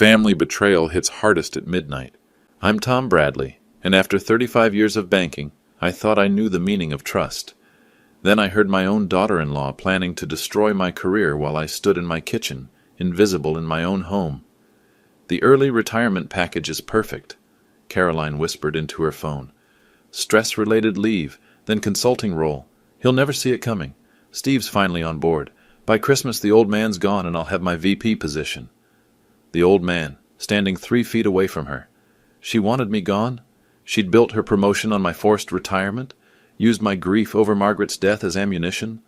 Family betrayal hits hardest at midnight. I'm Tom Bradley, and after 35 years of banking, I thought I knew the meaning of trust. Then I heard my own daughter-in-law planning to destroy my career while I stood in my kitchen, invisible in my own home. The early retirement package is perfect, Caroline whispered into her phone. Stress-related leave, then consulting role. He'll never see it coming. Steve's finally on board. By Christmas, the old man's gone and I'll have my VP position. The old man, standing 3 feet away from her. She wanted me gone? She'd built her promotion on my forced retirement? Used my grief over Margaret's death as ammunition?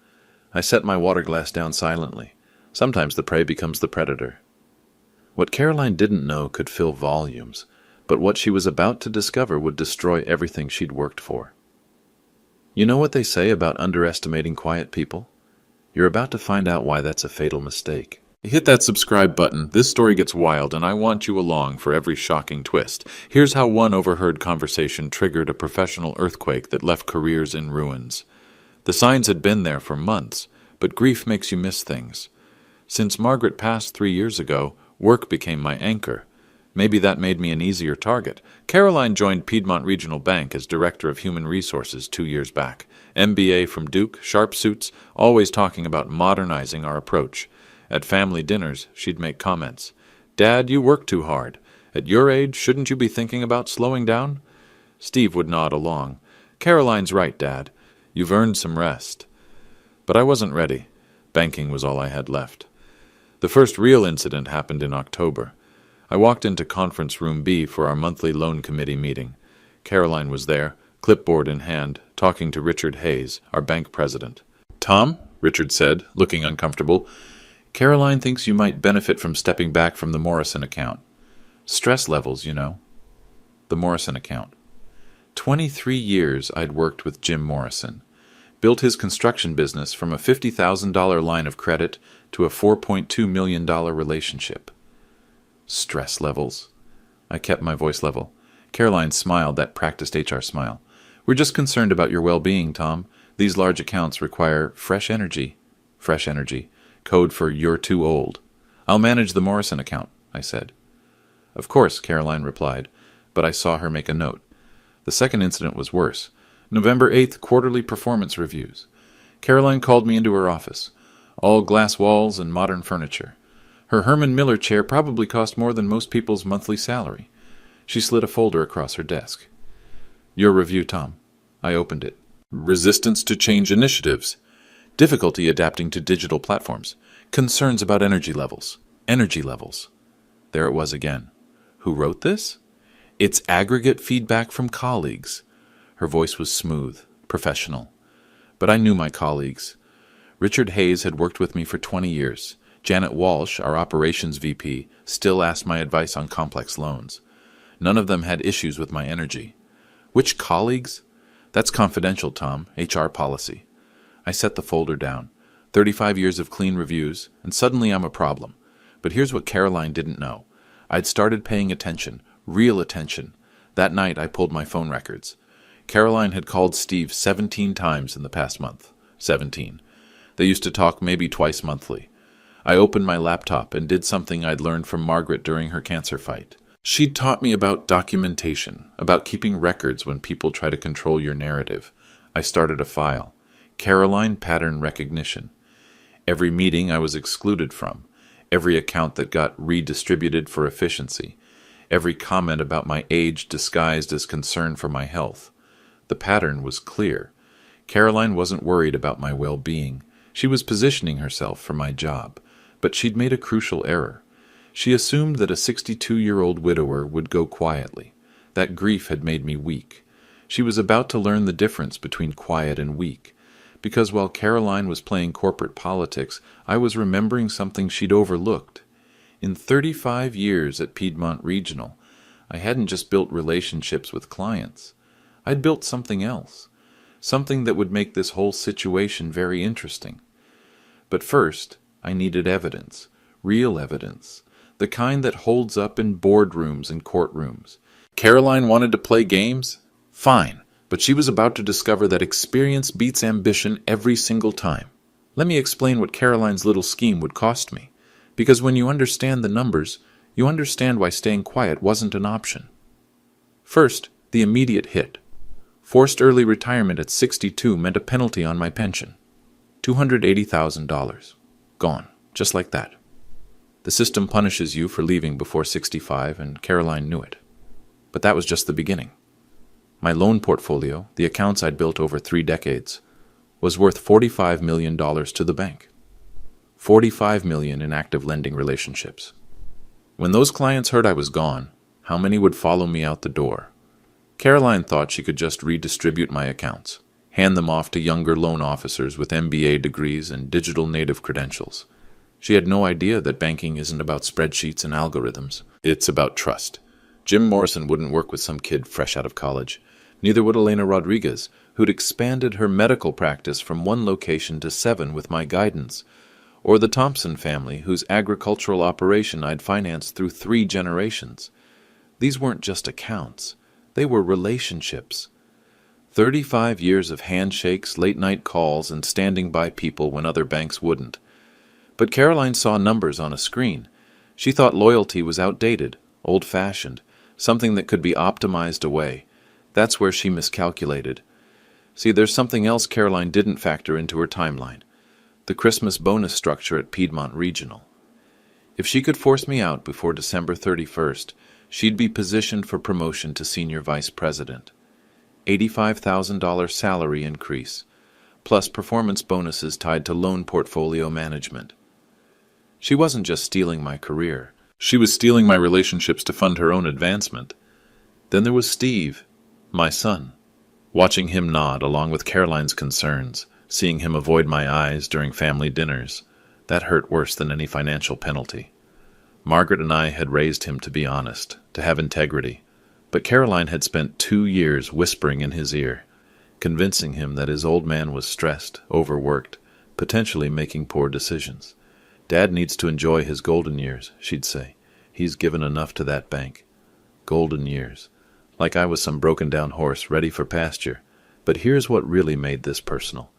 I set my water glass down silently. Sometimes the prey becomes the predator. What Caroline didn't know could fill volumes, but what she was about to discover would destroy everything she'd worked for. You know what they say about underestimating quiet people? You're about to find out why that's a fatal mistake. Hit that subscribe button. This story gets wild, and I want you along for every shocking twist. Here's how one overheard conversation triggered a professional earthquake that left careers in ruins. The signs had been there for months, but grief makes you miss things. Since Margaret passed 3 years ago, work became my anchor. Maybe that made me an easier target. Caroline joined Piedmont Regional Bank as Director of Human Resources 2 years back. MBA from Duke, sharp suits, always talking about modernizing our approach. At family dinners, she'd make comments. Dad, you work too hard. At your age, shouldn't you be thinking about slowing down? Steve would nod along. Caroline's right, Dad. You've earned some rest. But I wasn't ready. Banking was all I had left. The first real incident happened in October. I walked into Conference Room B for our monthly loan committee meeting. Caroline was there, clipboard in hand, talking to Richard Hayes, our bank president. Tom, Richard said, looking uncomfortable, Caroline thinks you might benefit from stepping back from the Morrison account. Stress levels, you know. The Morrison account. 23 years I'd worked with Jim Morrison. Built his construction business from a $50,000 line of credit to a $4.2 million relationship. Stress levels. I kept my voice level. Caroline smiled, that practiced HR smile. We're just concerned about your well-being, Tom. These large accounts require fresh energy. Fresh energy. Code for you're too old. I'll manage the Morrison account, I said. Of course, Caroline replied, but I saw her make a note. The second incident was worse. November 8th, quarterly performance reviews. Caroline called me into her office. All glass walls and modern furniture. Her Herman Miller chair probably cost more than most people's monthly salary. She slid a folder across her desk. Your review, Tom. I opened it. Resistance to change initiatives. Difficulty adapting to digital platforms. Concerns about energy levels. Energy levels. There it was again. Who wrote this? It's aggregate feedback from colleagues. Her voice was smooth, professional. But I knew my colleagues. Richard Hayes had worked with me for 20 years. Janet Walsh, our operations VP, still asked my advice on complex loans. None of them had issues with my energy. Which colleagues? That's confidential, Tom. HR policy. I set the folder down. 35 years of clean reviews, and suddenly I'm a problem. But here's what Caroline didn't know. I'd started paying attention, real attention. That night I pulled my phone records. Caroline had called Steve 17 times in the past month. 17. They used to talk maybe twice monthly. I opened my laptop and did something I'd learned from Margaret during her cancer fight. She'd taught me about documentation, about keeping records when people try to control your narrative. I started a file. Caroline pattern recognition. Every meeting I was excluded from. Every account that got redistributed for efficiency. Every comment about my age disguised as concern for my health. The pattern was clear. Caroline wasn't worried about my well-being. She was positioning herself for my job. But she'd made a crucial error. She assumed that a 62-year-old widower would go quietly. That grief had made me weak. She was about to learn the difference between quiet and weak. Because while Caroline was playing corporate politics, I was remembering something she'd overlooked. In 35 years at Piedmont Regional, I hadn't just built relationships with clients. I'd built something else. Something that would make this whole situation very interesting. But first, I needed evidence. Real evidence. The kind that holds up in boardrooms and courtrooms. Caroline wanted to play games? Fine. But she was about to discover that experience beats ambition every single time. Let me explain what Caroline's little scheme would cost me. Because when you understand the numbers, you understand why staying quiet wasn't an option. First, the immediate hit. Forced early retirement at 62 meant a penalty on my pension. $280,000. Gone, just like that. The system punishes you for leaving before 65, and Caroline knew it. But that was just the beginning. My loan portfolio, the accounts I'd built over 3 decades, was worth $45 million to the bank. $45 million in active lending relationships. When those clients heard I was gone, how many would follow me out the door? Caroline thought she could just redistribute my accounts, hand them off to younger loan officers with MBA degrees and digital native credentials. She had no idea that banking isn't about spreadsheets and algorithms. It's about trust. Jim Morrison wouldn't work with some kid fresh out of college. Neither would Elena Rodriguez, who'd expanded her medical practice from 1 location to 7 with my guidance, or the Thompson family, whose agricultural operation I'd financed through 3 generations. These weren't just accounts. They were relationships. 35 years of handshakes, late-night calls, and standing by people when other banks wouldn't. But Caroline saw numbers on a screen. She thought loyalty was outdated, old-fashioned, something that could be optimized away. That's where she miscalculated. See, there's something else Caroline didn't factor into her timeline. The Christmas bonus structure at Piedmont Regional. If she could force me out before December 31st, she'd be positioned for promotion to senior vice president. $85,000 salary increase, plus performance bonuses tied to loan portfolio management. She wasn't just stealing my career. She was stealing my relationships to fund her own advancement. Then there was Steve, my son. Watching him nod along with Caroline's concerns, seeing him avoid my eyes during family dinners, that hurt worse than any financial penalty. Margaret and I had raised him to be honest, to have integrity, but Caroline had spent 2 years whispering in his ear, convincing him that his old man was stressed, overworked, potentially making poor decisions. Dad needs to enjoy his golden years, she'd say. He's given enough to that bank. Golden years. Like I was some broken-down horse ready for pasture. But here's what really made this personal.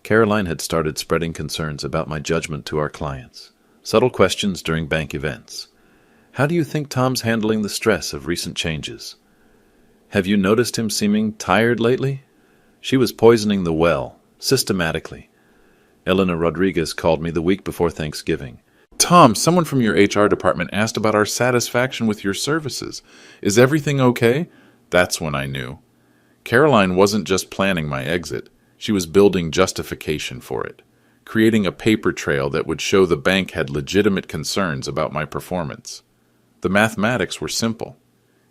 Caroline had started spreading concerns about my judgment to our clients. Subtle questions during bank events. How do you think Tom's handling the stress of recent changes? Have you noticed him seeming tired lately? She was poisoning the well, systematically. Elena Rodriguez called me the week before Thanksgiving. Tom, someone from your HR department asked about our satisfaction with your services. Is everything okay? That's when I knew. Caroline wasn't just planning my exit. She was building justification for it, creating a paper trail that would show the bank had legitimate concerns about my performance. The mathematics were simple.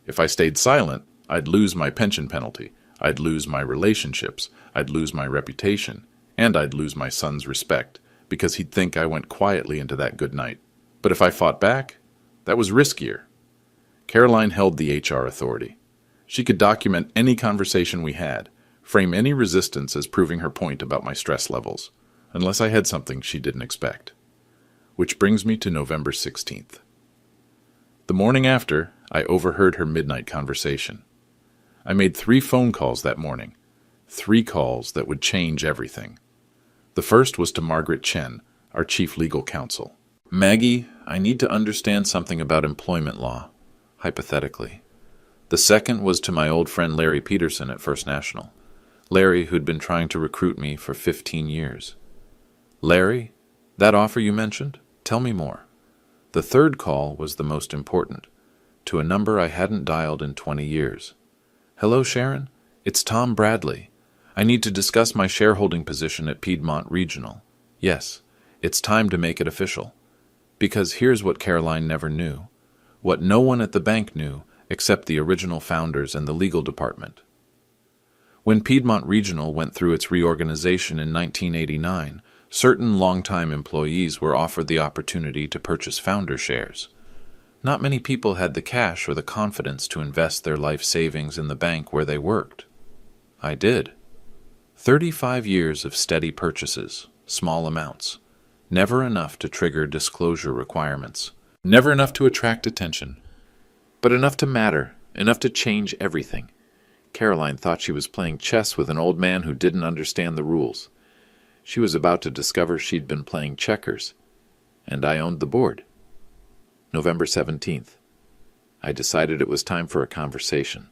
If I stayed silent, I'd lose my pension penalty, I'd lose my relationships, I'd lose my reputation, and I'd lose my son's respect, because he'd think I went quietly into that good night. But if I fought back, that was riskier. Caroline held the HR authority. She could document any conversation we had, frame any resistance as proving her point about my stress levels, unless I had something she didn't expect. Which brings me to November 16th. The morning after, I overheard her midnight conversation. I made 3 phone calls that morning, 3 calls that would change everything. The first was to Margaret Chen, our chief legal counsel. Maggie, I need to understand something about employment law, hypothetically. The second was to my old friend Larry Peterson at First National. Larry, who'd been trying to recruit me for 15 years. Larry, that offer you mentioned? Tell me more. The third call was the most important, to a number I hadn't dialed in 20 years. Hello, Sharon. It's Tom Bradley. I need to discuss my shareholding position at Piedmont Regional. Yes, it's time to make it official. Because here's what Caroline never knew. What no one at the bank knew, except the original founders and the legal department. When Piedmont Regional went through its reorganization in 1989, certain longtime employees were offered the opportunity to purchase founder shares. Not many people had the cash or the confidence to invest their life savings in the bank where they worked. I did. 35 years of steady purchases, small amounts. Never enough to trigger disclosure requirements. Never enough to attract attention. But enough to matter, enough to change everything. Caroline thought she was playing chess with an old man who didn't understand the rules. She was about to discover she'd been playing checkers, and I owned the board. November 17th. I decided it was time for a conversation.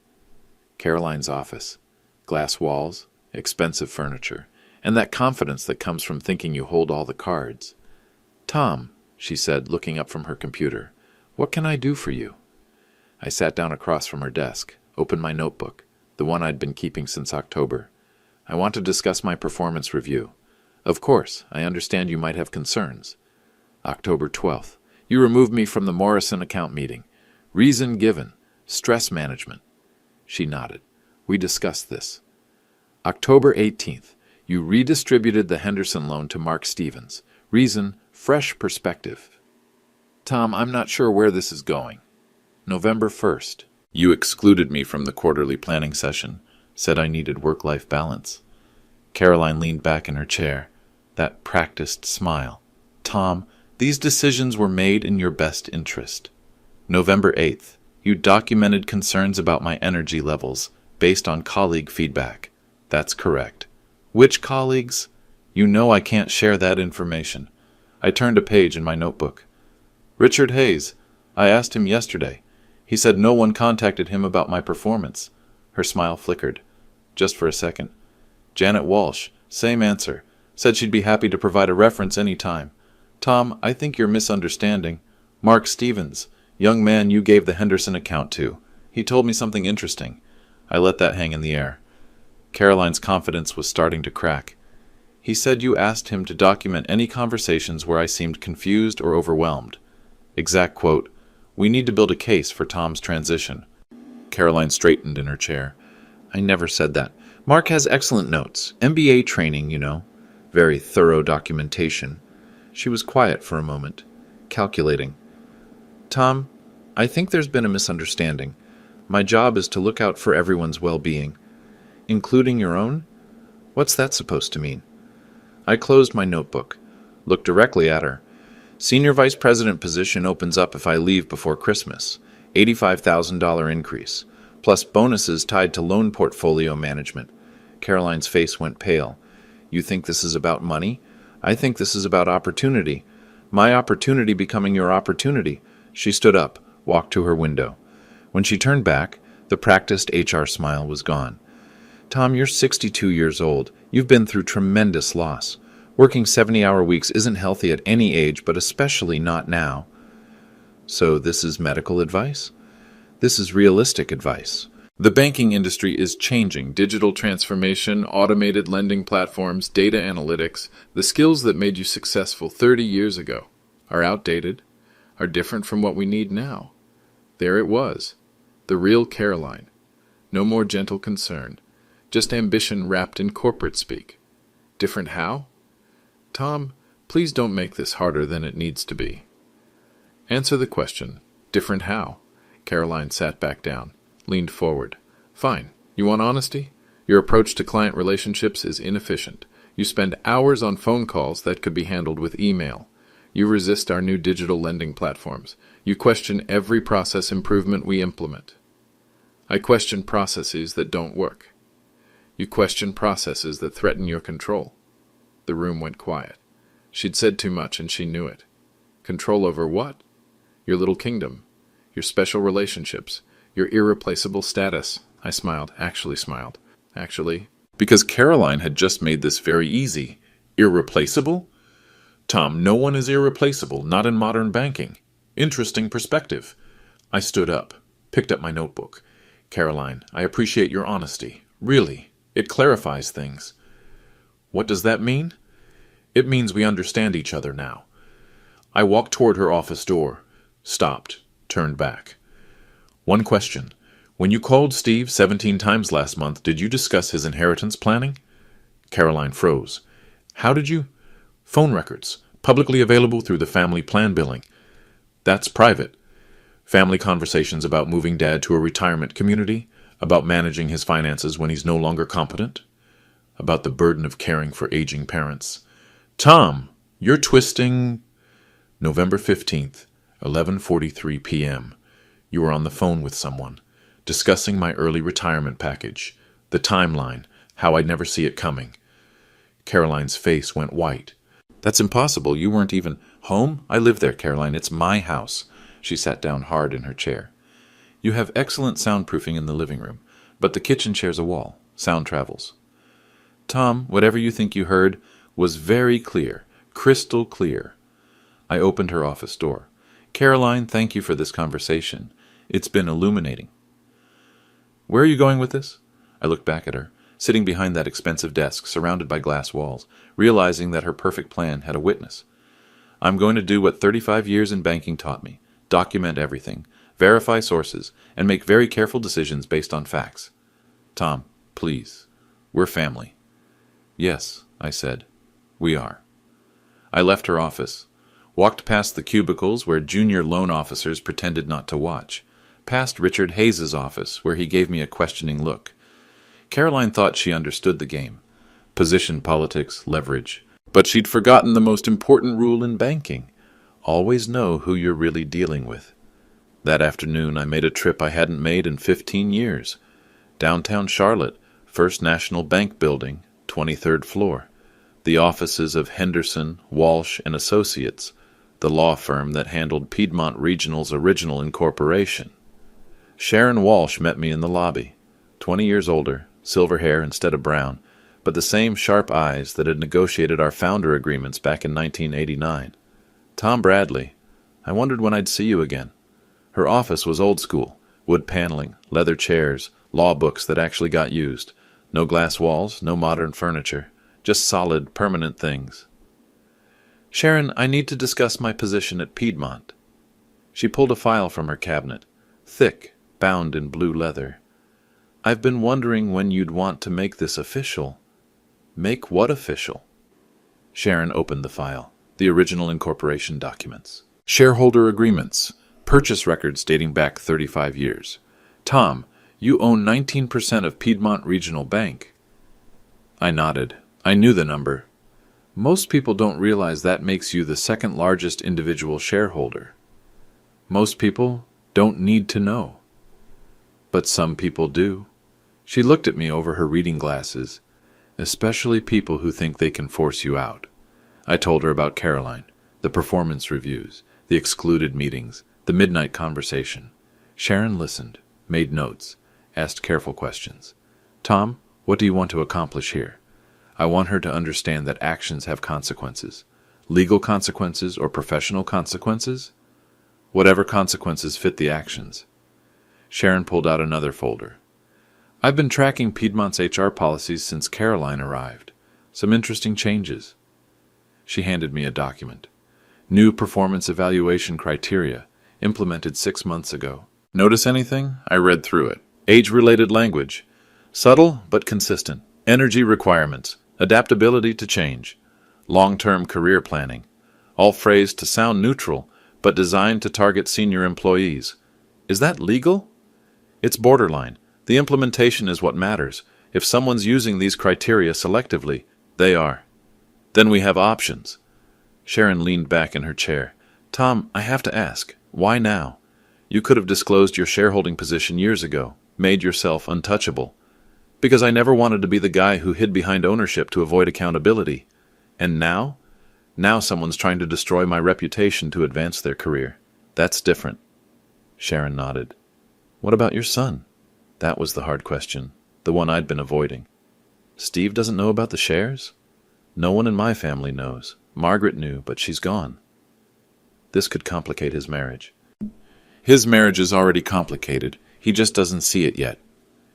Caroline's office. Glass walls, expensive furniture, and that confidence that comes from thinking you hold all the cards. "Tom," she said, looking up from her computer, "what can I do for you?" I sat down across from her desk, opened my notebook, the one I'd been keeping since October. "I want to discuss my performance review. Of course, I understand you might have concerns." October 12th. "You removed me from the Morrison account meeting. Reason given. Stress management." She nodded. "We discussed this." October 18th. "You redistributed the Henderson loan to Mark Stevens. Reason, fresh perspective." "Tom, I'm not sure where this is going." November 1st. "You excluded me from the quarterly planning session. Said I needed work-life balance." Caroline leaned back in her chair. That practiced smile. "Tom, these decisions were made in your best interest." November 8th. "You documented concerns about my energy levels based on colleague feedback." "That's correct." "Which colleagues?" "You know I can't share that information." I turned a page in my notebook. "Richard Hayes. I asked him yesterday. He said no one contacted him about my performance." Her smile flickered. "Just for a second." "Janet Walsh. Same answer. Said she'd be happy to provide a reference any time." "Tom, I think you're misunderstanding. Mark Stevens, young man you gave the Henderson account to. He told me something interesting." I let that hang in the air. Caroline's confidence was starting to crack. "He said you asked him to document any conversations where I seemed confused or overwhelmed." Exact quote. "We need to build a case for Tom's transition." Caroline straightened in her chair. "I never said that. Mark has excellent notes. MBA training, you know. Very thorough documentation." She was quiet for a moment, calculating. "Tom, I think there's been a misunderstanding. My job is to look out for everyone's well-being. Including your own? What's that supposed to mean?" I closed my notebook, looked directly at her. "Senior vice president position opens up if I leave before Christmas. $85,000 increase, plus bonuses tied to loan portfolio management." Caroline's face went pale. "You think this is about money? I think this is about opportunity. My opportunity becoming your opportunity." She stood up, walked to her window. When she turned back, the practiced HR smile was gone. "Tom, you're 62 years old. You've been through tremendous loss. Working 70-hour weeks isn't healthy at any age, but especially not now." "So this is medical advice?" "This is realistic advice. The banking industry is changing. Digital transformation, automated lending platforms, data analytics, the skills that made you successful 30 years ago are outdated, are different from what we need now." There it was, the real Caroline. No more gentle concern, just ambition wrapped in corporate speak. Different how? "Tom, please don't make this harder than it needs to be." "Answer the question. Different how?" Caroline sat back down, leaned forward. "Fine. You want honesty? Your approach to client relationships is inefficient. You spend hours on phone calls that could be handled with email. You resist our new digital lending platforms. You question every process improvement we implement." "I question processes that don't work." "You question processes that threaten your control." The room went quiet. She'd said too much, and she knew it. Control over what? Your little kingdom. Your special relationships. Your irreplaceable status. I smiled, actually smiled. Actually, because Caroline had just made this very easy. Irreplaceable? "Tom, no one is irreplaceable, not in modern banking." Interesting perspective. I stood up, picked up my notebook. "Caroline, I appreciate your honesty. Really, it clarifies things." "What does that mean?" "It means we understand each other now." I walked toward her office door, stopped, turned back. "One question. When you called Steve 17 times last month, did you discuss his inheritance planning?" Caroline froze. "How did you?" "Phone records, publicly available through the family plan billing." "That's private." "Family conversations about moving Dad to a retirement community, about managing his finances when he's no longer competent, about the burden of caring for aging parents." "Tom, you're twisting." November 15th, 11:43 p.m. You were on the phone with someone, discussing my early retirement package, the timeline, how I'd never see it coming. Caroline's face went white. "That's impossible. You weren't even home?" "I live there, Caroline. It's my house." She sat down hard in her chair. You have excellent soundproofing in the living room, but the kitchen shares a wall. Sound travels. Tom, whatever you think you heard was very clear, crystal clear. I opened her office door. Caroline, thank you for this conversation. It's been illuminating. Where are you going with this? I looked back at her, sitting behind that expensive desk, surrounded by glass walls, realizing that her perfect plan had a witness. I'm going to do what 35 years in banking taught me. Document everything, verify sources, and make very careful decisions based on facts. Tom, please. We're family. Yes, I said. We are. I left her office, walked past the cubicles where junior loan officers pretended not to watch, past Richard Hayes's office where he gave me a questioning look. Caroline thought she understood the game. Position politics, leverage. But she'd forgotten the most important rule in banking. Always know who you're really dealing with. That afternoon I made a trip I hadn't made in 15 years. Downtown Charlotte, First National Bank Building, 23rd floor. The offices of Henderson, Walsh and Associates, the law firm that handled Piedmont Regional's original incorporation. Sharon Walsh met me in the lobby. 20 years older, silver hair instead of brown, but the same sharp eyes that had negotiated our founder agreements back in 1989. Tom Bradley, I wondered when I'd see you again. Her office was old school, wood paneling, leather chairs, law books that actually got used. No glass walls, no modern furniture, just solid, permanent things. Sharon, I need to discuss my position at Piedmont. She pulled a file from her cabinet, thick, bound in blue leather. I've been wondering when you'd want to make this official. Make what official? Sharon opened the file, the original incorporation documents. Shareholder agreements, purchase records dating back 35 years. Tom, you own 19% of Piedmont Regional Bank. I nodded. I knew the number. Most people don't realize that makes you the second largest individual shareholder. Most people don't need to know. But some people do. She looked at me over her reading glasses, especially people who think they can force you out. I told her about Caroline, the performance reviews, the excluded meetings, the midnight conversation. Sharon listened, made notes, asked careful questions. Tom, what do you want to accomplish here? I want her to understand that actions have consequences. Legal consequences or professional consequences? Whatever consequences fit the actions. Sharon pulled out another folder. I've been tracking Piedmont's HR policies since Caroline arrived. Some interesting changes. She handed me a document. New performance evaluation criteria, implemented 6 months ago. Notice anything? I read through it. Age-related language. Subtle but consistent. Energy requirements. Adaptability to change. Long-term career planning. All phrased to sound neutral, but designed to target senior employees. Is that legal? It's borderline. The implementation is what matters. If someone's using these criteria selectively, they are. Then we have options. Sharon leaned back in her chair. Tom, I have to ask, why now? You could have disclosed your shareholding position years ago, made yourself untouchable. Because I never wanted to be the guy who hid behind ownership to avoid accountability. And now? Now someone's trying to destroy my reputation to advance their career. That's different. Sharon nodded. What about your son? That was the hard question, the one I'd been avoiding. Steve doesn't know about the shares? No one in my family knows. Margaret knew, but she's gone. This could complicate his marriage. His marriage is already complicated. He just doesn't see it yet.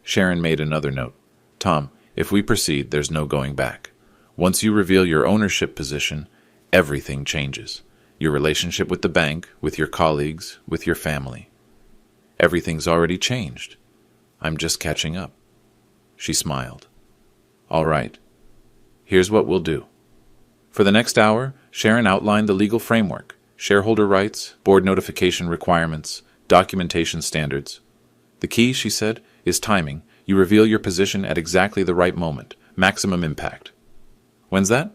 Sharon made another note. Tom, if we proceed, there's no going back. Once you reveal your ownership position, everything changes. Your relationship with the bank, with your colleagues, with your family. Everything's already changed. I'm just catching up. She smiled. All right. Here's what we'll do. For the next hour, Sharon outlined the legal framework, shareholder rights, board notification requirements, documentation standards. The key, she said, is timing. You reveal your position at exactly the right moment, maximum impact. When's that?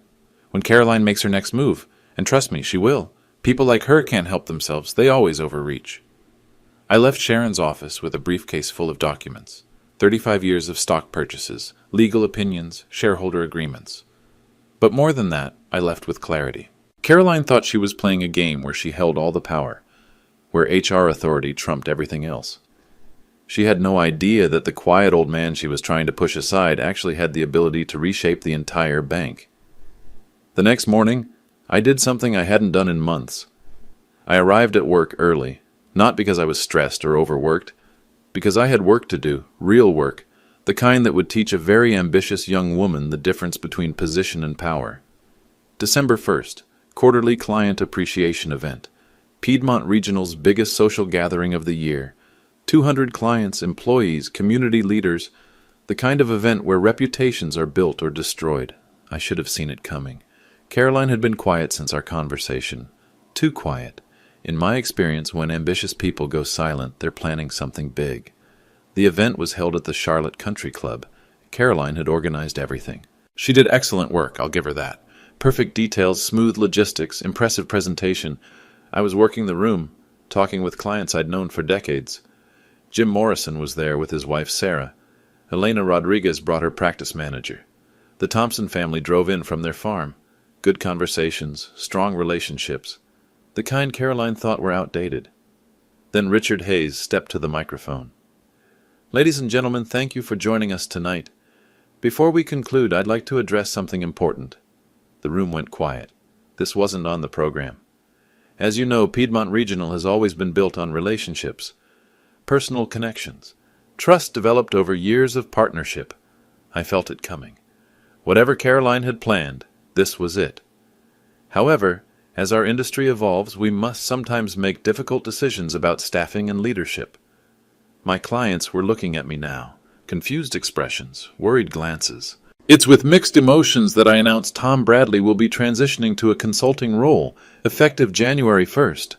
When Caroline makes her next move. And trust me, she will. People like her can't help themselves. They always overreach. I left Sharon's office with a briefcase full of documents. 35 years of stock purchases, legal opinions, shareholder agreements. But more than that, I left with clarity. Caroline thought she was playing a game where she held all the power. where HR authority trumped everything else. She had no idea that the quiet old man she was trying to push aside actually had the ability to reshape the entire bank. The next morning, I did something I hadn't done in months. I arrived at work early, not because I was stressed or overworked, because I had work to do, real work, the kind that would teach a very ambitious young woman the difference between position and power. December 1st, quarterly client appreciation event, Piedmont Regional's biggest social gathering of the year, 200 clients, employees, community leaders, the kind of event where reputations are built or destroyed. I should have seen it coming. Caroline had been quiet since our conversation. Too quiet. In my experience, when ambitious people go silent, they're planning something big. The event was held at the Charlotte Country Club. Caroline had organized everything. She did excellent work, I'll give her that. Perfect details, smooth logistics, impressive presentation. I was working the room, talking with clients I'd known for decades. Jim Morrison was there with his wife Sarah. Elena Rodriguez brought her practice manager. The Thompson family drove in from their farm. Good conversations, strong relationships. The kind Caroline thought were outdated. Then Richard Hayes stepped to the microphone. Ladies and gentlemen, thank you for joining us tonight. Before we conclude, I'd like to address something important. The room went quiet. This wasn't on the program. As you know, Piedmont Regional has always been built on relationships, personal connections, trust developed over years of partnership. I felt it coming. Whatever Caroline had planned, this was it. However, as our industry evolves, we must sometimes make difficult decisions about staffing and leadership. My clients were looking at me now, confused expressions, worried glances. It's with mixed emotions that I announced Tom Bradley will be transitioning to a consulting role, effective January 1st.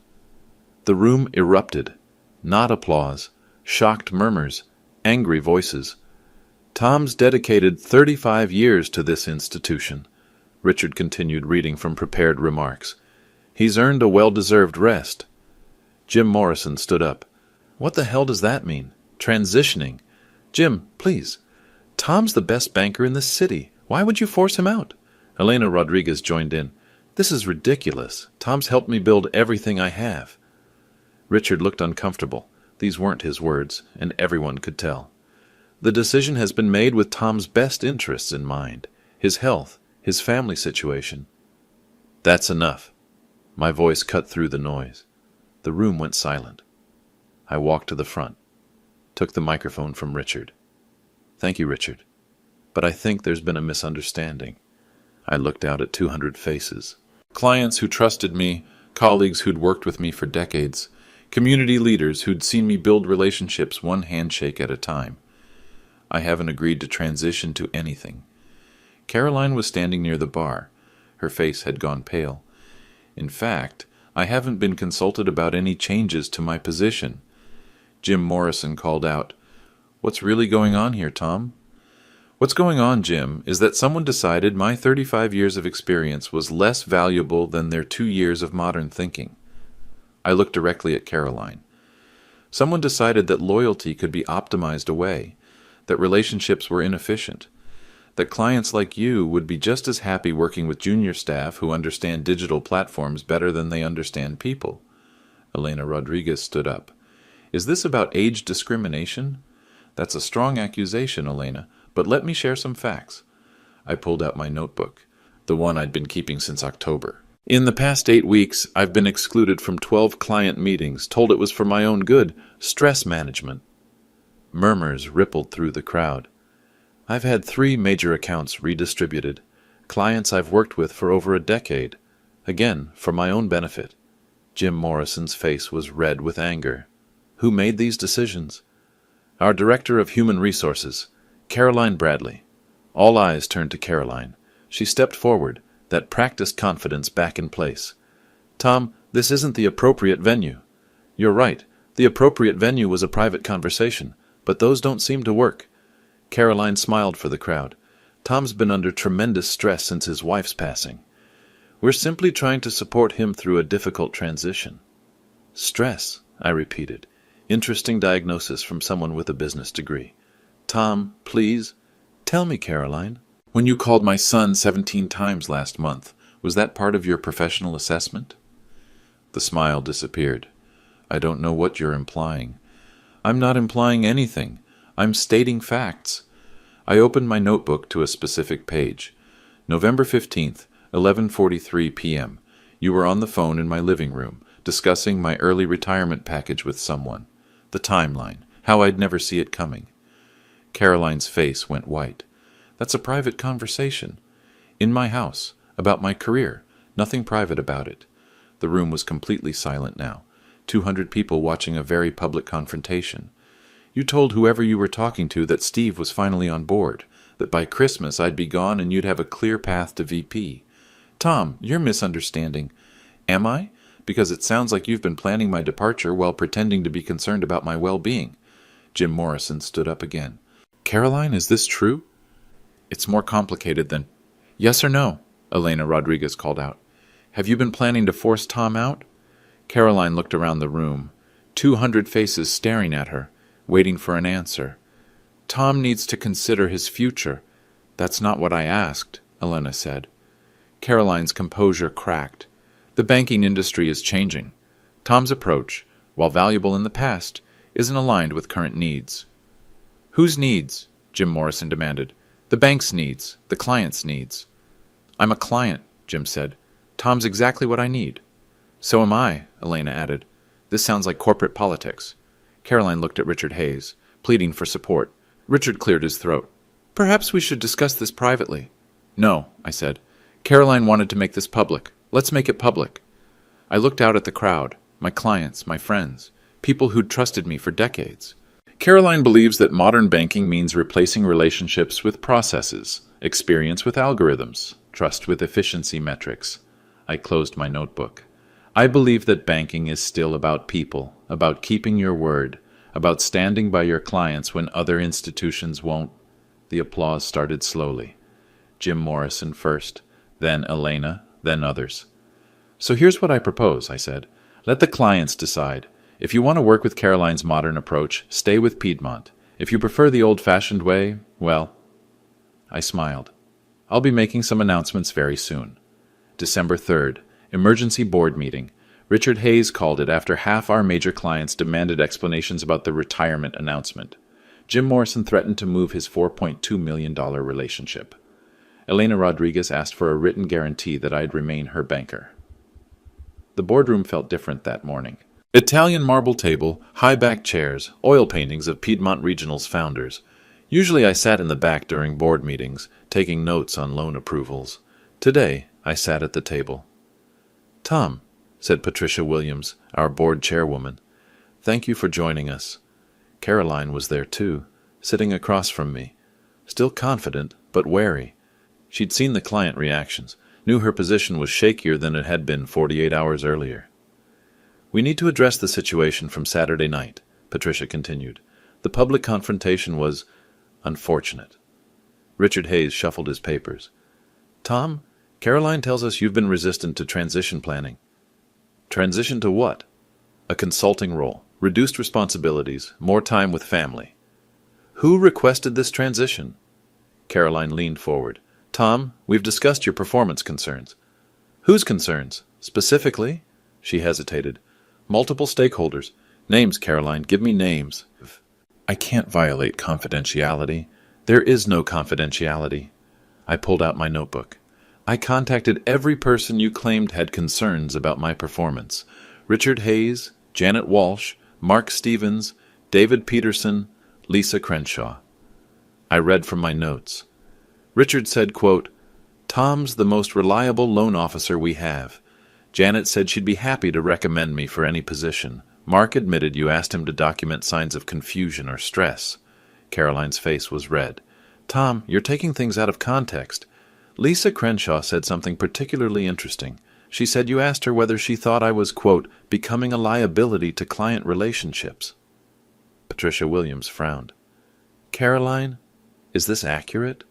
The room erupted. Not applause, shocked murmurs, angry voices. Tom's dedicated 35 years to this institution. Richard continued reading from prepared remarks. He's earned a well-deserved rest. Jim Morrison stood up. What the hell does that mean? Transitioning. Jim, please. Tom's the best banker in the city. Why would you force him out? Elena Rodriguez joined in. This is ridiculous. Tom's helped me build everything I have. Richard looked uncomfortable. These weren't his words, and everyone could tell. The decision has been made with Tom's best interests in mind, his health, his family situation. That's enough. My voice cut through the noise. The room went silent. I walked to the front, took the microphone from Richard. Thank you, Richard, but I think there's been a misunderstanding. I looked out at 200 faces. Clients who trusted me, colleagues who'd worked with me for decades, community leaders who'd seen me build relationships one handshake at a time. I haven't agreed to transition to anything. Caroline was standing near the bar. Her face had gone pale. In fact, I haven't been consulted about any changes to my position. Jim Morrison called out, "What's really going on here, Tom?" What's going on, Jim, is that someone decided my 35 years of experience was less valuable than their 2 years of modern thinking. I looked directly at Caroline. Someone decided that loyalty could be optimized away, that relationships were inefficient, that clients like you would be just as happy working with junior staff who understand digital platforms better than they understand people. Elena Rodriguez stood up. Is this about age discrimination? That's a strong accusation, Elena, but let me share some facts. I pulled out my notebook, the one I'd been keeping since October. In the past 8 weeks, I've been excluded from 12 client meetings, told it was for my own good, stress management. Murmurs rippled through the crowd. I've had 3 major accounts redistributed, clients I've worked with for over a decade, again, for my own benefit. Jim Morrison's face was red with anger. Who made these decisions? Our Director of Human Resources, Caroline Bradley. All eyes turned to Caroline. She stepped forward, that practiced confidence back in place. Tom, this isn't the appropriate venue. You're right. The appropriate venue was a private conversation, but those don't seem to work. Caroline smiled for the crowd. Tom's been under tremendous stress since his wife's passing. We're simply trying to support him through a difficult transition. Stress, I repeated. Interesting diagnosis from someone with a business degree. Tom, please, tell me, Caroline. When you called my son 17 times last month, was that part of your professional assessment? The smile disappeared. I don't know what you're implying. I'm not implying anything. I'm stating facts. I opened my notebook to a specific page. November 15th, 11:43 p.m. You were on the phone in my living room, discussing my early retirement package with someone. The timeline, how I'd never see it coming. Caroline's face went white. That's a private conversation. In my house, about my career. Nothing private about it. The room was completely silent now. 200 people watching a very public confrontation. You told whoever you were talking to that Steve was finally on board, that by Christmas I'd be gone and you'd have a clear path to VP. Tom, you're misunderstanding. Am I? Because it sounds like you've been planning my departure while pretending to be concerned about my well-being. Jim Morrison stood up again. Caroline, is this true? It's more complicated than... Yes or no? Elena Rodriguez called out. Have you been planning to force Tom out? Caroline looked around the room, 200 faces staring at her, waiting for an answer. Tom needs to consider his future. That's not what I asked, Elena said. Caroline's composure cracked. The banking industry is changing. Tom's approach, while valuable in the past, isn't aligned with current needs. Whose needs? Jim Morrison demanded. The bank's needs, the client's needs. I'm a client, Jim said. Tom's exactly what I need. So am I, Elena added. This sounds like corporate politics. Caroline looked at Richard Hayes, pleading for support. Richard cleared his throat. Perhaps we should discuss this privately. No, I said. Caroline wanted to make this public. Let's make it public. I looked out at the crowd, my clients, my friends, people who'd trusted me for decades. Caroline believes that modern banking means replacing relationships with processes, experience with algorithms, trust with efficiency metrics. I closed my notebook. I believe that banking is still about people, about keeping your word, about standing by your clients when other institutions won't. The applause started slowly. Jim Morrison first, then Elena, then others. So here's what I propose, I said. Let the clients decide. If you want to work with Caroline's modern approach, stay with Piedmont. If you prefer the old-fashioned way, well... I smiled. I'll be making some announcements very soon. December 3rd, emergency board meeting. Richard Hayes called it after half our major clients demanded explanations about the retirement announcement. Jim Morrison threatened to move his $4.2 million relationship. Elena Rodriguez asked for a written guarantee that I'd remain her banker. The boardroom felt different that morning. Italian marble table, high-backed chairs, oil paintings of Piedmont Regional's founders. Usually I sat in the back during board meetings, taking notes on loan approvals. Today, I sat at the table. Tom, said Patricia Williams, our board chairwoman, thank you for joining us. Caroline was there too, sitting across from me, still confident, but wary. She'd seen the client reactions, knew her position was shakier than it had been 48 hours earlier. We need to address the situation from Saturday night, Patricia continued. The public confrontation was unfortunate. Richard Hayes shuffled his papers. Tom, Caroline tells us you've been resistant to transition planning. Transition to what? A consulting role, reduced responsibilities, more time with family. Who requested this transition? Caroline leaned forward. Tom, we've discussed your performance concerns. Whose concerns? Specifically? She hesitated. Multiple stakeholders. Names, Caroline. Give me names. I can't violate confidentiality. There is no confidentiality. I pulled out my notebook. I contacted every person you claimed had concerns about my performance. Richard Hayes, Janet Walsh, Mark Stevens, David Peterson, Lisa Crenshaw. I read from my notes. Richard said, quote, Tom's the most reliable loan officer we have. Janet said she'd be happy to recommend me for any position. Mark admitted you asked him to document signs of confusion or stress. Caroline's face was red. Tom, you're taking things out of context. Lisa Crenshaw said something particularly interesting. She said you asked her whether she thought I was, quote, becoming a liability to client relationships. Patricia Williams frowned. Caroline, is this accurate?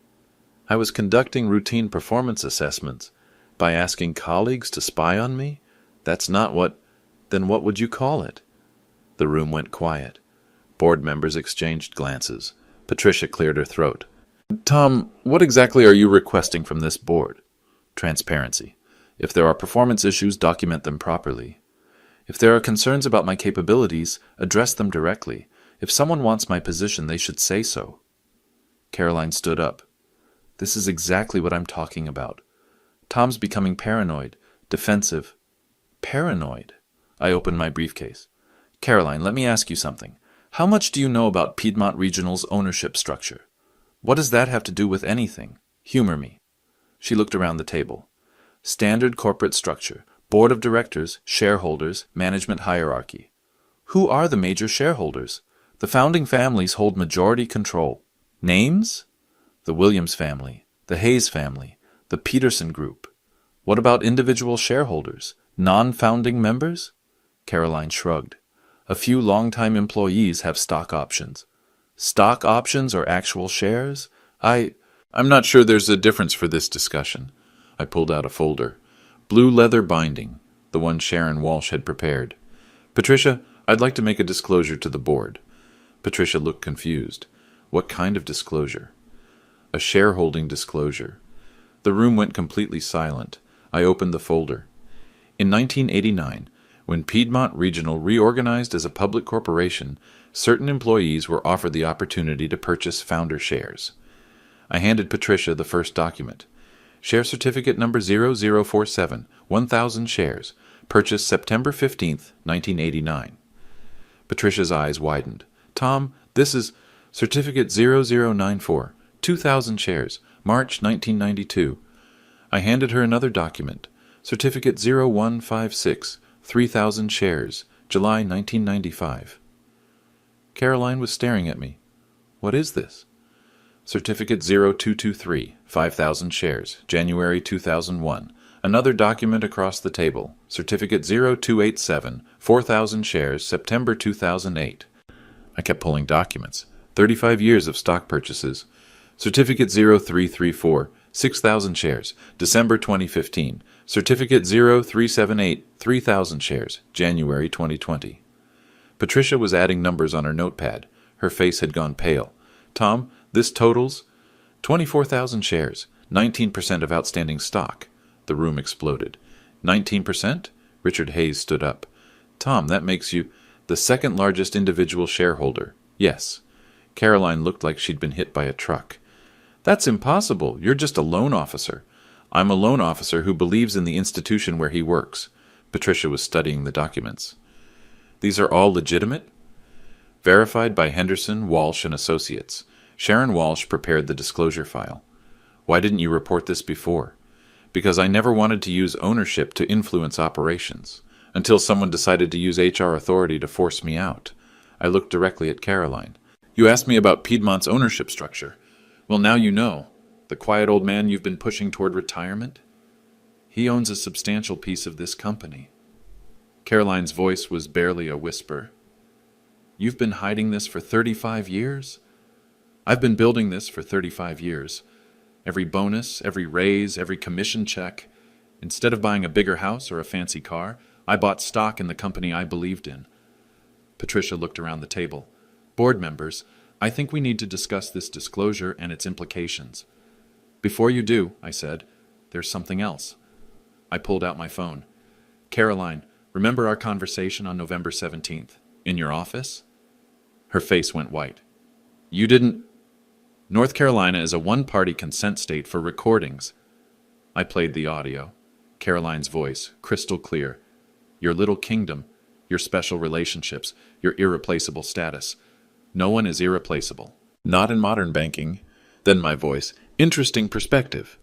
I was conducting routine performance assessments. By asking colleagues to spy on me? That's not what... Then what would you call it? The room went quiet. Board members exchanged glances. Patricia cleared her throat. Tom, what exactly are you requesting from this board? Transparency. If there are performance issues, document them properly. If there are concerns about my capabilities, address them directly. If someone wants my position, they should say so. Caroline stood up. This is exactly what I'm talking about. Tom's becoming paranoid, defensive. Paranoid? I opened my briefcase. Caroline, let me ask you something. How much do you know about Piedmont Regional's ownership structure? What does that have to do with anything? Humor me. She looked around the table. Standard corporate structure. Board of directors, shareholders, management hierarchy. Who are the major shareholders? The founding families hold majority control. Names? The Williams family, the Hayes family, the Peterson Group. What about individual shareholders? Non-founding members? Caroline shrugged. A few longtime employees have stock options. Stock options or actual shares? I'm not sure there's a difference for this discussion. I pulled out a folder. Blue leather binding, the one Sharon Walsh had prepared. Patricia, I'd like to make a disclosure to the board. Patricia looked confused. What kind of disclosure? A shareholding disclosure. The room went completely silent. I opened the folder. In 1989, when Piedmont Regional reorganized as a public corporation, certain employees were offered the opportunity to purchase founder shares. I handed Patricia the first document. Share certificate number 0047, 1,000 shares, purchased September 15th, 1989. Patricia's eyes widened. Tom, this is certificate 0094, 2,000 shares, March 1992. I handed her another document. Certificate 0156, 3,000 shares, July 1995. Caroline was staring at me. What is this? Certificate 0223, 5,000 shares, January 2001. Another document across the table. Certificate 0287, 4,000 shares, September 2008. I kept pulling documents. 35 years of stock purchases. Certificate 0334, 6,000 shares, December 2015. Certificate 0378, 3,000 shares, January 2020. Patricia was adding numbers on her notepad. Her face had gone pale. Tom, this totals 24,000 shares, 19% of outstanding stock. The room exploded. 19%? Richard Hayes stood up. Tom, that makes you the second largest individual shareholder. Yes. Caroline looked like she'd been hit by a truck. That's impossible. You're just a loan officer. I'm a loan officer who believes in the institution where he works. Patricia was studying the documents. These are all legitimate? Verified by Henderson, Walsh, and Associates. Sharon Walsh prepared the disclosure file. Why didn't you report this before? Because I never wanted to use ownership to influence operations, until someone decided to use HR authority to force me out. I looked directly at Caroline. You asked me about Piedmont's ownership structure. Well, now you know. The quiet old man you've been pushing toward retirement? He owns a substantial piece of this company. Caroline's voice was barely a whisper. You've been hiding this for 35 years? I've been building this for 35 years. Every bonus, every raise, every commission check. Instead of buying a bigger house or a fancy car, I bought stock in the company I believed in. Patricia looked around the table. Board members, I think we need to discuss this disclosure and its implications. Before you do, I said, there's something else. I pulled out my phone. Caroline, remember our conversation on November 17th, in your office? Her face went white. You didn't... North Carolina is a one-party consent state for recordings. I played the audio. Caroline's voice, crystal clear. Your little kingdom, your special relationships, your irreplaceable status. No one is irreplaceable. Not in modern banking. Then my voice, interesting perspective.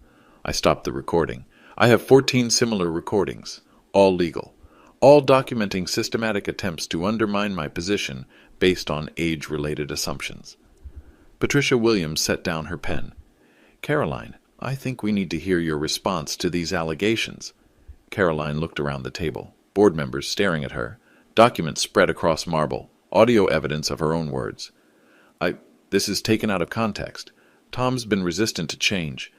I stopped the recording. I have 14 similar recordings, all legal, all documenting systematic attempts to undermine my position based on age-related assumptions. Patricia Williams set down her pen. Caroline, I think we need to hear your response to these allegations. Caroline looked around the table, board members staring at her, documents spread across marble, audio evidence of her own words. This is taken out of context. Tom's been resistant to change.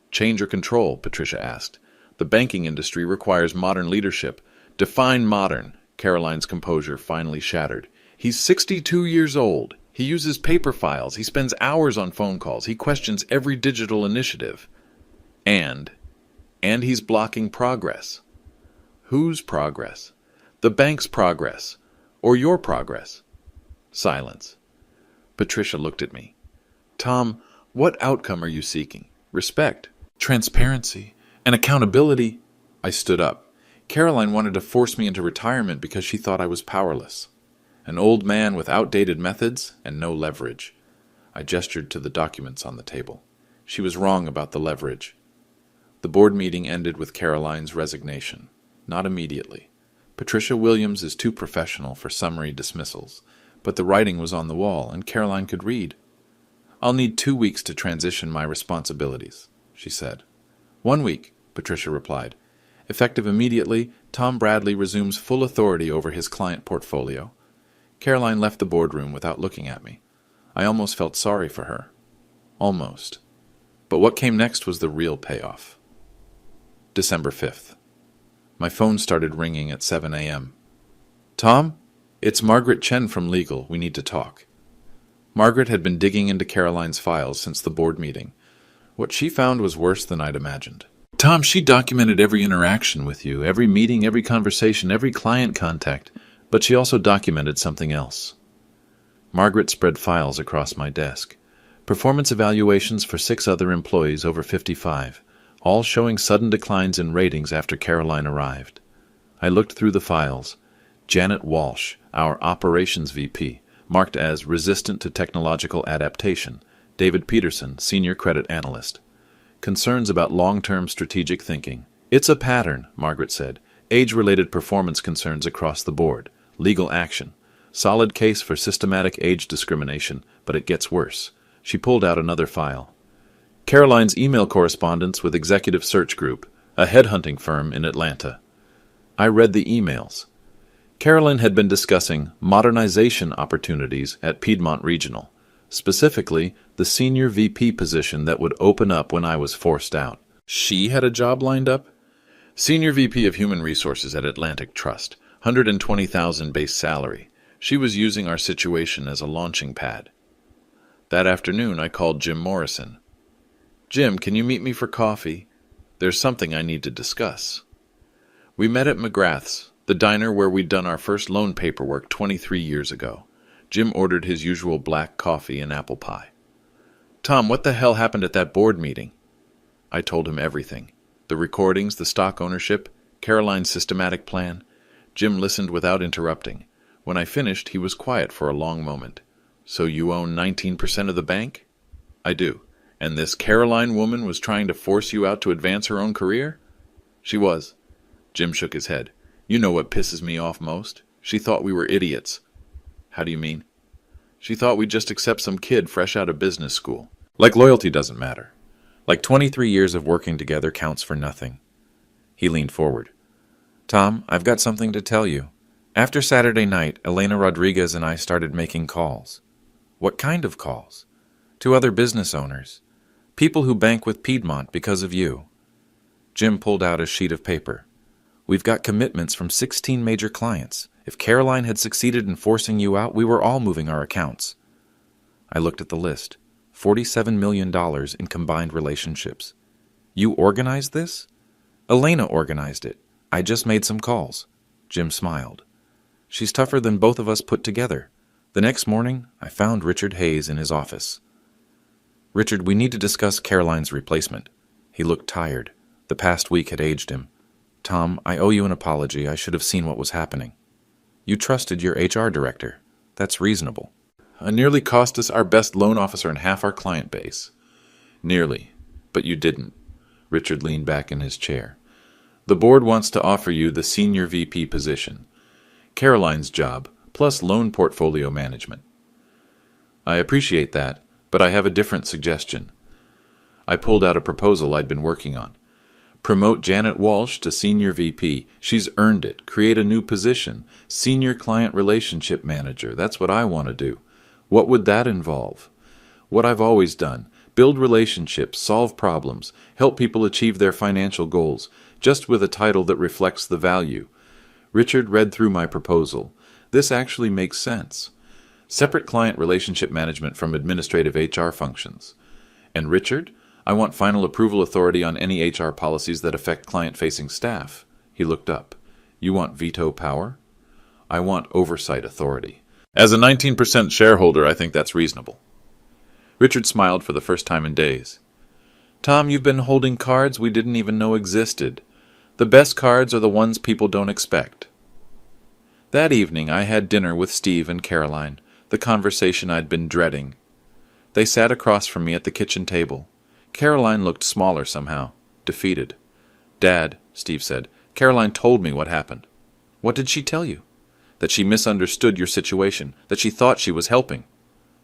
Change or control, Patricia asked. The banking industry requires modern leadership. Define modern. Caroline's composure finally shattered. He's 62 years old. He uses paper files. He spends hours on phone calls. He questions every digital initiative. And he's blocking progress. Whose progress? The bank's progress. Or your progress. Silence. Patricia looked at me. Tom, what outcome are you seeking? Respect, transparency, and accountability. I stood up. Caroline wanted to force me into retirement because she thought I was powerless. An old man with outdated methods and no leverage. I gestured to the documents on the table. She was wrong about the leverage. The board meeting ended with Caroline's resignation. Not immediately. Patricia Williams is too professional for summary dismissals, but the writing was on the wall, and Caroline could read. I'll need 2 weeks to transition my responsibilities, she said. 1 week, Patricia replied. Effective immediately, Tom Bradley resumes full authority over his client portfolio. Caroline left the boardroom without looking at me. I almost felt sorry for her. Almost. But what came next was the real payoff. December 5th. My phone started ringing at 7 a.m. Tom? It's Margaret Chen from Legal. We need to talk. Margaret had been digging into Caroline's files since the board meeting. What she found was worse than I'd imagined. Tom, she documented every interaction with you, every meeting, every conversation, every client contact, but she also documented something else. Margaret spread files across my desk. Performance evaluations for 6 other employees over 55, all showing sudden declines in ratings after Caroline arrived. I looked through the files. Janet Walsh, our operations VP, marked as resistant to technological adaptation. David Peterson, senior credit analyst. Concerns about long-term strategic thinking. It's a pattern, Margaret said. Age-related performance concerns across the board. Legal action. Solid case for systematic age discrimination, but it gets worse. She pulled out another file. Caroline's email correspondence with Executive Search Group, a headhunting firm in Atlanta. I read the emails. Caroline had been discussing modernization opportunities at Piedmont Regional, specifically the senior VP position that would open up when I was forced out. She had a job lined up? Senior VP of Human Resources at Atlantic Trust, $120,000 base salary. She was using our situation as a launching pad. That afternoon, I called Jim Morrison. Jim, can you meet me for coffee? There's something I need to discuss. We met at McGrath's, the diner where we'd done our first loan paperwork 23 years ago. Jim ordered his usual black coffee and apple pie. Tom, what the hell happened at that board meeting? I told him everything. The recordings, the stock ownership, Caroline's systematic plan. Jim listened without interrupting. When I finished, he was quiet for a long moment. So you own 19% of the bank? I do. And this Caroline woman was trying to force you out to advance her own career? She was. Jim shook his head. You know what pisses me off most? She thought we were idiots. How do you mean? She thought we'd just accept some kid fresh out of business school. Like loyalty doesn't matter. Like 23 years of working together counts for nothing. He leaned forward. Tom, I've got something to tell you. After Saturday night, Elena Rodriguez and I started making calls. What kind of calls? To other business owners. People who bank with Piedmont because of you. Jim pulled out a sheet of paper. We've got commitments from 16 major clients. If Caroline had succeeded in forcing you out, we were all moving our accounts. I looked at the list. $47 million in combined relationships. You organized this? Elena organized it. I just made some calls. Jim smiled. She's tougher than both of us put together. The next morning, I found Richard Hayes in his office. Richard, we need to discuss Caroline's replacement. He looked tired. The past week had aged him. Tom, I owe you an apology. I should have seen what was happening. You trusted your HR director. That's reasonable. Nearly cost us our best loan officer and half our client base. Nearly. But you didn't. Richard leaned back in his chair. The board wants to offer you the senior VP position. Caroline's job, plus loan portfolio management. I appreciate that, but I have a different suggestion. I pulled out a proposal I'd been working on. Promote Janet Walsh to Senior VP. She's earned it. Create a new position. Senior Client Relationship Manager. That's what I want to do. What would that involve? What I've always done. Build relationships, solve problems, help people achieve their financial goals, just with a title that reflects the value. Richard read through my proposal. This actually makes sense. Separate client relationship management from administrative HR functions. And Richard, I want final approval authority on any HR policies that affect client-facing staff. He looked up. You want veto power? I want oversight authority. As a 19% shareholder, I think that's reasonable. Richard smiled for the first time in days. Tom, you've been holding cards we didn't even know existed. The best cards are the ones people don't expect. That evening, I had dinner with Steve and Caroline, the conversation I'd been dreading. They sat across from me at the kitchen table. Caroline looked smaller somehow, defeated. Dad, Steve said, Caroline told me what happened. What did she tell you? That she misunderstood your situation, that she thought she was helping.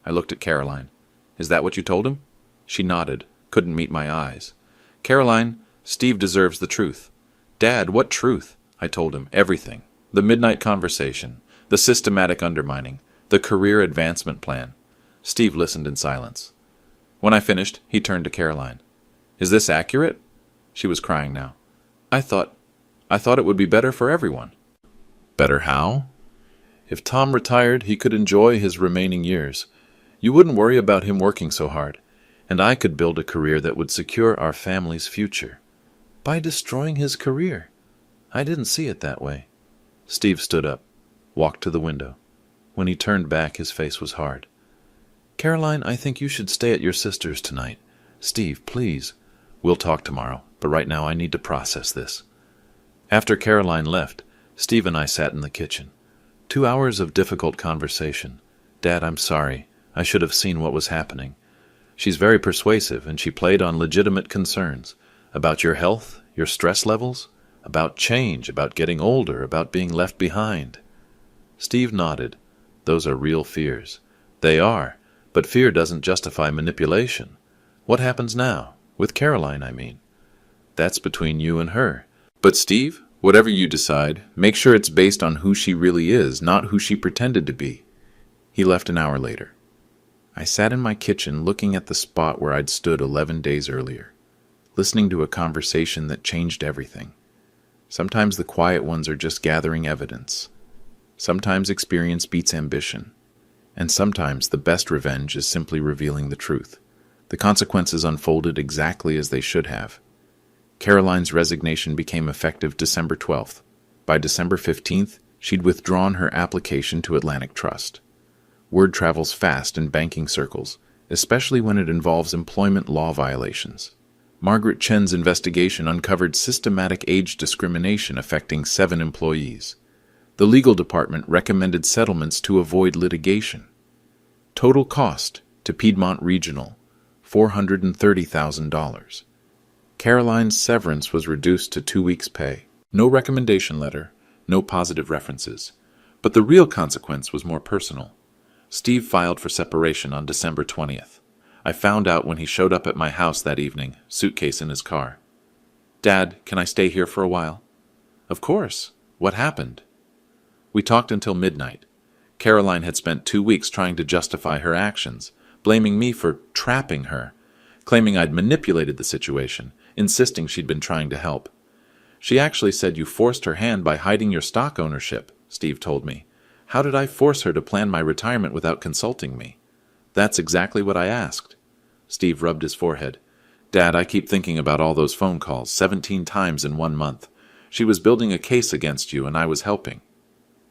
I looked at Caroline. Is that what you told him? She nodded, couldn't meet my eyes. Caroline, Steve deserves the truth. Dad, what truth? I told him everything. The midnight conversation, the systematic undermining, the career advancement plan. Steve listened in silence. When I finished, he turned to Caroline. Is this accurate? She was crying now. I thought it would be better for everyone. Better how? If Tom retired, he could enjoy his remaining years. You wouldn't worry about him working so hard, and I could build a career that would secure our family's future. By destroying his career. I didn't see it that way. Steve stood up, walked to the window. When he turned back, his face was hard. Caroline, I think you should stay at your sister's tonight. Steve, please. We'll talk tomorrow, but right now I need to process this. After Caroline left, Steve and I sat in the kitchen. 2 hours of difficult conversation. Dad, I'm sorry. I should have seen what was happening. She's very persuasive, and she played on legitimate concerns. About your health, your stress levels, about change, about getting older, about being left behind. Steve nodded. Those are real fears. They are, but fear doesn't justify manipulation. What happens now? With Caroline, I mean. That's between you and her. But Steve, whatever you decide, make sure it's based on who she really is, not who she pretended to be. He left an hour later. I sat in my kitchen looking at the spot where I'd stood 11 days earlier, listening to a conversation that changed everything. Sometimes the quiet ones are just gathering evidence. Sometimes experience beats ambition. And sometimes the best revenge is simply revealing the truth. The consequences unfolded exactly as they should have. Caroline's resignation became effective December 12th. By December 15th, she'd withdrawn her application to Atlantic Trust. Word travels fast in banking circles, especially when it involves employment law violations. Margaret Chen's investigation uncovered systematic age discrimination affecting 7 employees. The legal department recommended settlements to avoid litigation. Total cost to Piedmont Regional, $430,000. Caroline's severance was reduced to 2 weeks' pay. No recommendation letter, no positive references. But the real consequence was more personal. Steve filed for separation on December 20th. I found out when he showed up at my house that evening, suitcase in his car. Dad, can I stay here for a while? Of course. What happened? We talked until midnight. Caroline had spent 2 weeks trying to justify her actions, blaming me for trapping her, claiming I'd manipulated the situation, insisting she'd been trying to help. She actually said you forced her hand by hiding your stock ownership, Steve told me. How did I force her to plan my retirement without consulting me? That's exactly what I asked. Steve rubbed his forehead. Dad, I keep thinking about all those phone calls, 17 times in 1 month. She was building a case against you, and I was helping.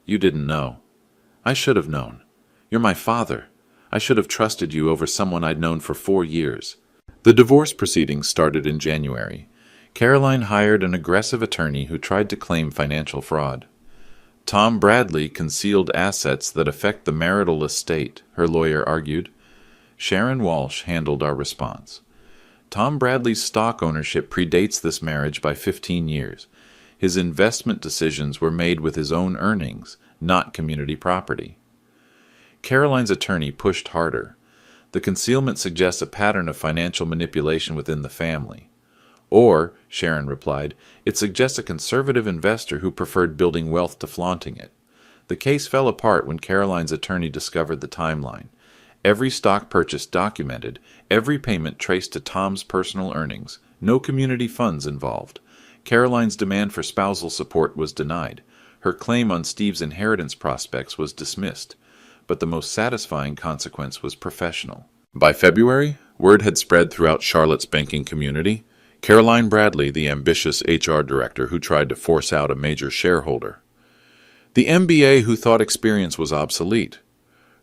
You didn't know. I should have known. You're my father. I should have trusted you over someone I'd known for 4 years. The divorce proceedings started in January. Caroline hired an aggressive attorney who tried to claim financial fraud. Tom Bradley concealed assets that affect the marital estate, her lawyer argued. Sharon Walsh handled our response. Tom Bradley's stock ownership predates this marriage by 15 years. His investment decisions were made with his own earnings, not community property. Caroline's attorney pushed harder. The concealment suggests a pattern of financial manipulation within the family. Or, Sharon replied, it suggests a conservative investor who preferred building wealth to flaunting it. The case fell apart when Caroline's attorney discovered the timeline. Every stock purchase documented, every payment traced to Tom's personal earnings, no community funds involved. Caroline's demand for spousal support was denied. Her claim on Steve's inheritance prospects was dismissed. But the most satisfying consequence was professional. By February, word had spread throughout Charlotte's banking community. Caroline Bradley, the ambitious HR director who tried to force out a major shareholder. The MBA who thought experience was obsolete.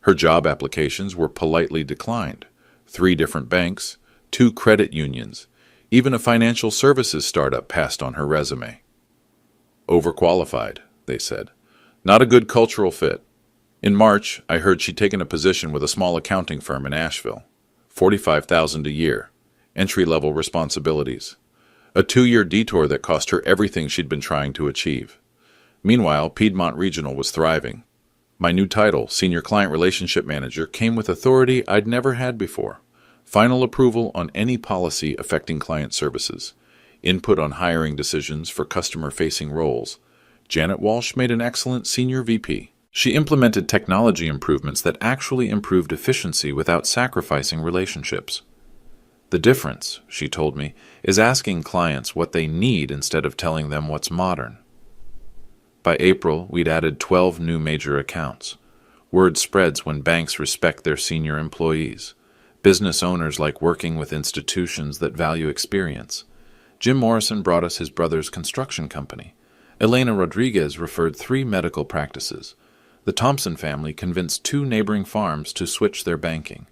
Her job applications were politely declined. 3 different banks, 2 credit unions, even a financial services startup passed on her resume. Overqualified, they said. Not a good cultural fit. In March, I heard she'd taken a position with a small accounting firm in Asheville. $45,000 a year. Entry-level responsibilities. A 2-year detour that cost her everything she'd been trying to achieve. Meanwhile, Piedmont Regional was thriving. My new title, Senior Client Relationship Manager, came with authority I'd never had before. Final approval on any policy affecting client services. Input on hiring decisions for customer-facing roles. Janet Walsh made an excellent Senior VP. She implemented technology improvements that actually improved efficiency without sacrificing relationships. The difference, she told me, is asking clients what they need instead of telling them what's modern. By April, we'd added 12 new major accounts. Word spreads when banks respect their senior employees. Business owners like working with institutions that value experience. Jim Morrison brought us his brother's construction company. Elena Rodriguez referred 3 medical practices. The Thompson family convinced 2 neighboring farms to switch their banking.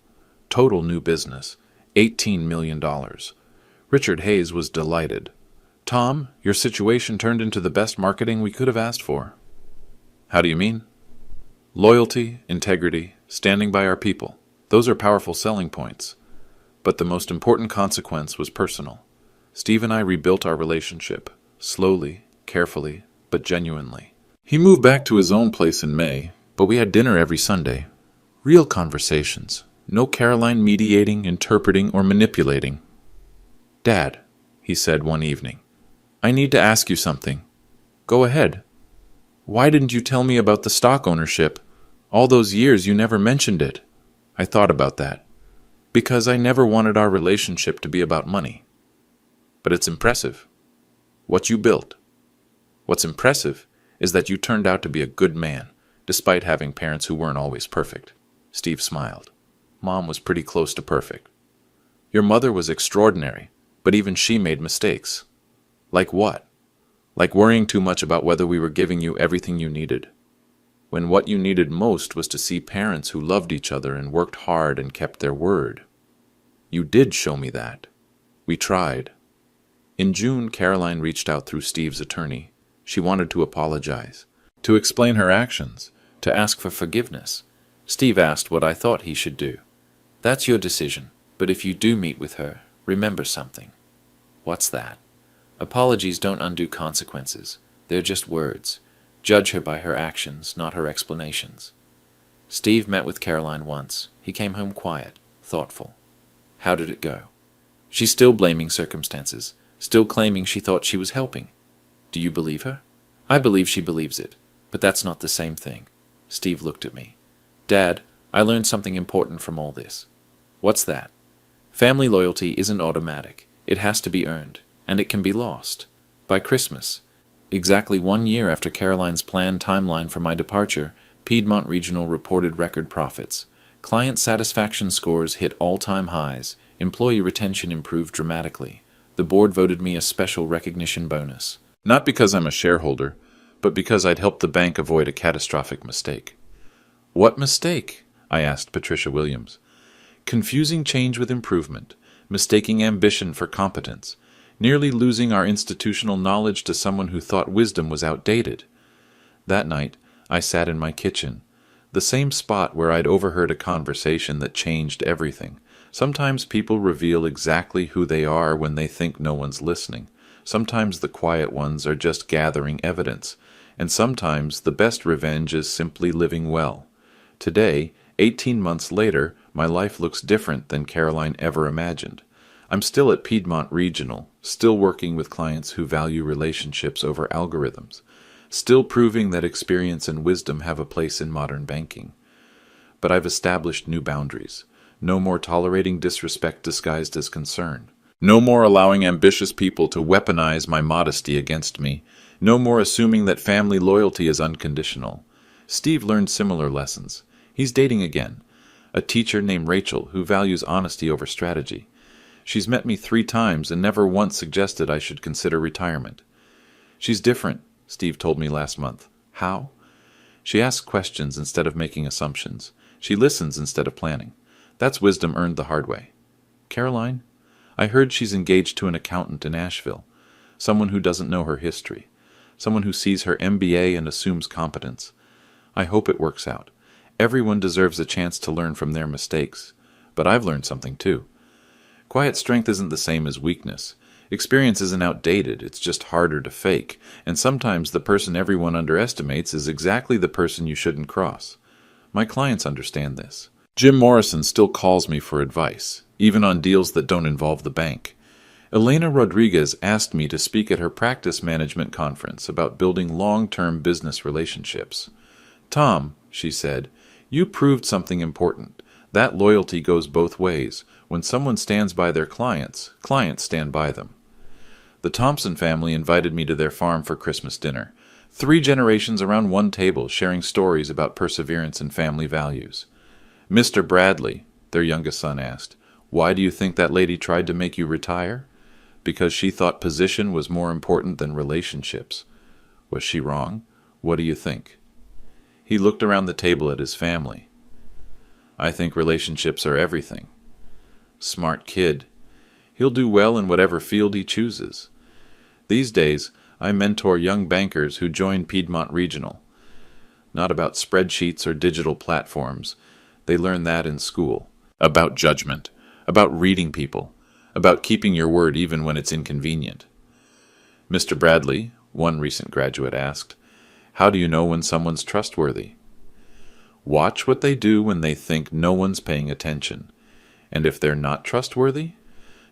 Total new business, $18 million. Richard Hayes was delighted. Tom, your situation turned into the best marketing we could have asked for. How do you mean? Loyalty, integrity, standing by our people. Those are powerful selling points. But the most important consequence was personal. Steve and I rebuilt our relationship, slowly, carefully, but genuinely. He moved back to his own place in May, but we had dinner every Sunday. Real conversations. No Caroline mediating, interpreting, or manipulating. Dad, he said one evening, I need to ask you something. Go ahead. Why didn't you tell me about the stock ownership? All those years you never mentioned it. I thought about that. Because I never wanted our relationship to be about money. But it's impressive. What you built. What's impressive is that you turned out to be a good man, despite having parents who weren't always perfect. Steve smiled. Mom was pretty close to perfect. Your mother was extraordinary, but even she made mistakes. Like what? Like worrying too much about whether we were giving you everything you needed, when what you needed most was to see parents who loved each other and worked hard and kept their word. You did show me that. We tried. In June, Caroline reached out through Steve's attorney. She wanted to apologize, to explain her actions, to ask for forgiveness. Steve asked what I thought he should do. That's your decision, but if you do meet with her, remember something. What's that? Apologies don't undo consequences. They're just words. Judge her by her actions, not her explanations. Steve met with Caroline once. He came home quiet, thoughtful. How did it go? She's still blaming circumstances, still claiming she thought she was helping. Do you believe her? I believe she believes it, but that's not the same thing. Steve looked at me. Dad, I learned something important from all this. What's that? Family loyalty isn't automatic. It has to be earned, and it can be lost. By Christmas, exactly 1 year after Caroline's planned timeline for my departure, Piedmont Regional reported record profits. Client satisfaction scores hit all-time highs. Employee retention improved dramatically. The board voted me a special recognition bonus. Not because I'm a shareholder, but because I'd helped the bank avoid a catastrophic mistake. What mistake? I asked Patricia Williams. Confusing change with improvement, mistaking ambition for competence, nearly losing our institutional knowledge to someone who thought wisdom was outdated. That night, I sat in my kitchen, the same spot where I'd overheard a conversation that changed everything. Sometimes people reveal exactly who they are when they think no one's listening. Sometimes the quiet ones are just gathering evidence. And sometimes the best revenge is simply living well. Today, 18 months later, my life looks different than Caroline ever imagined. I'm still at Piedmont Regional, still working with clients who value relationships over algorithms, still proving that experience and wisdom have a place in modern banking. But I've established new boundaries. No more tolerating disrespect disguised as concern. No more allowing ambitious people to weaponize my modesty against me. No more assuming that family loyalty is unconditional. Steve learned similar lessons. He's dating again. A teacher named Rachel who values honesty over strategy. She's met me 3 times and never once suggested I should consider retirement. She's different, Steve told me last month. How? She asks questions instead of making assumptions. She listens instead of planning. That's wisdom earned the hard way. Caroline, I heard she's engaged to an accountant in Asheville, someone who doesn't know her history, someone who sees her MBA and assumes competence. I hope it works out. Everyone deserves a chance to learn from their mistakes, but I've learned something too. Quiet strength isn't the same as weakness. Experience isn't outdated, it's just harder to fake, and sometimes the person everyone underestimates is exactly the person you shouldn't cross. My clients understand this. Jim Morrison still calls me for advice, even on deals that don't involve the bank. Elena Rodriguez asked me to speak at her practice management conference about building long-term business relationships. Tom, she said, you proved something important. That loyalty goes both ways. When someone stands by their clients, clients stand by them. The Thompson family invited me to their farm for Christmas dinner. 3 generations around one table sharing stories about perseverance and family values. Mr. Bradley, their youngest son asked, why do you think that lady tried to make you retire? Because she thought position was more important than relationships. Was she wrong? What do you think? He looked around the table at his family. I think relationships are everything. Smart kid. He'll do well in whatever field he chooses. These days, I mentor young bankers who join Piedmont Regional. Not about spreadsheets or digital platforms. They learn that in school. About judgment. About reading people. About keeping your word even when it's inconvenient. Mr. Bradley, one recent graduate asked, how do you know when someone's trustworthy? Watch what they do when they think no one's paying attention. And if they're not trustworthy,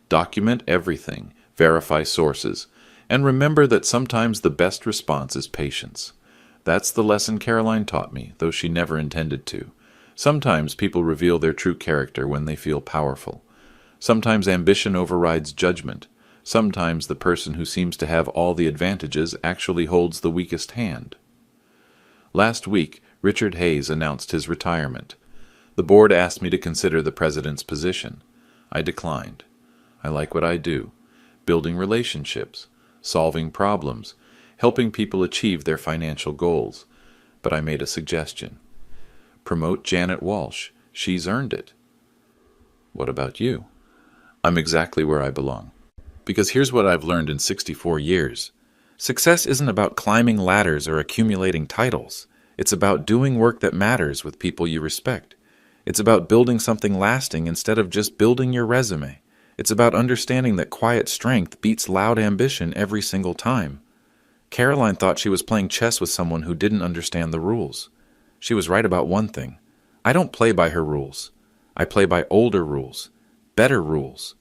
document everything, verify sources, and remember that sometimes the best response is patience. That's the lesson Caroline taught me, though she never intended to. Sometimes people reveal their true character when they feel powerful. Sometimes ambition overrides judgment. Sometimes the person who seems to have all the advantages actually holds the weakest hand. Last week, Richard Hayes announced his retirement. The board asked me to consider the president's position. I declined. I like what I do, building relationships, solving problems, helping people achieve their financial goals. But I made a suggestion. Promote Janet Walsh. She's earned it. What about you? I'm exactly where I belong. Because here's what I've learned in 64 years. Success isn't about climbing ladders or accumulating titles. It's about doing work that matters with people you respect. It's about building something lasting instead of just building your resume. It's about understanding that quiet strength beats loud ambition every single time. Caroline thought she was playing chess with someone who didn't understand the rules. She was right about one thing. I don't play by her rules. I play by older rules, better rules.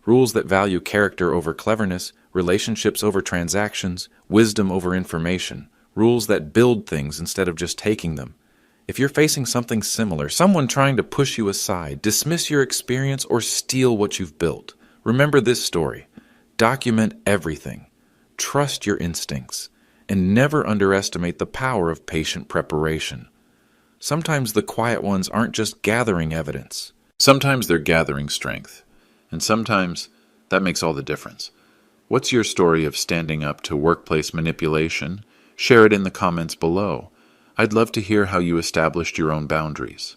Rules that value character over cleverness, relationships over transactions, wisdom over information. Rules that build things instead of just taking them. If you're facing something similar, someone trying to push you aside, dismiss your experience, or steal what you've built, remember this story. Document everything. Trust your instincts. And never underestimate the power of patient preparation. Sometimes the quiet ones aren't just gathering evidence. Sometimes they're gathering strength. And sometimes that makes all the difference. What's your story of standing up to workplace manipulation? Share it in the comments below. I'd love to hear how you established your own boundaries.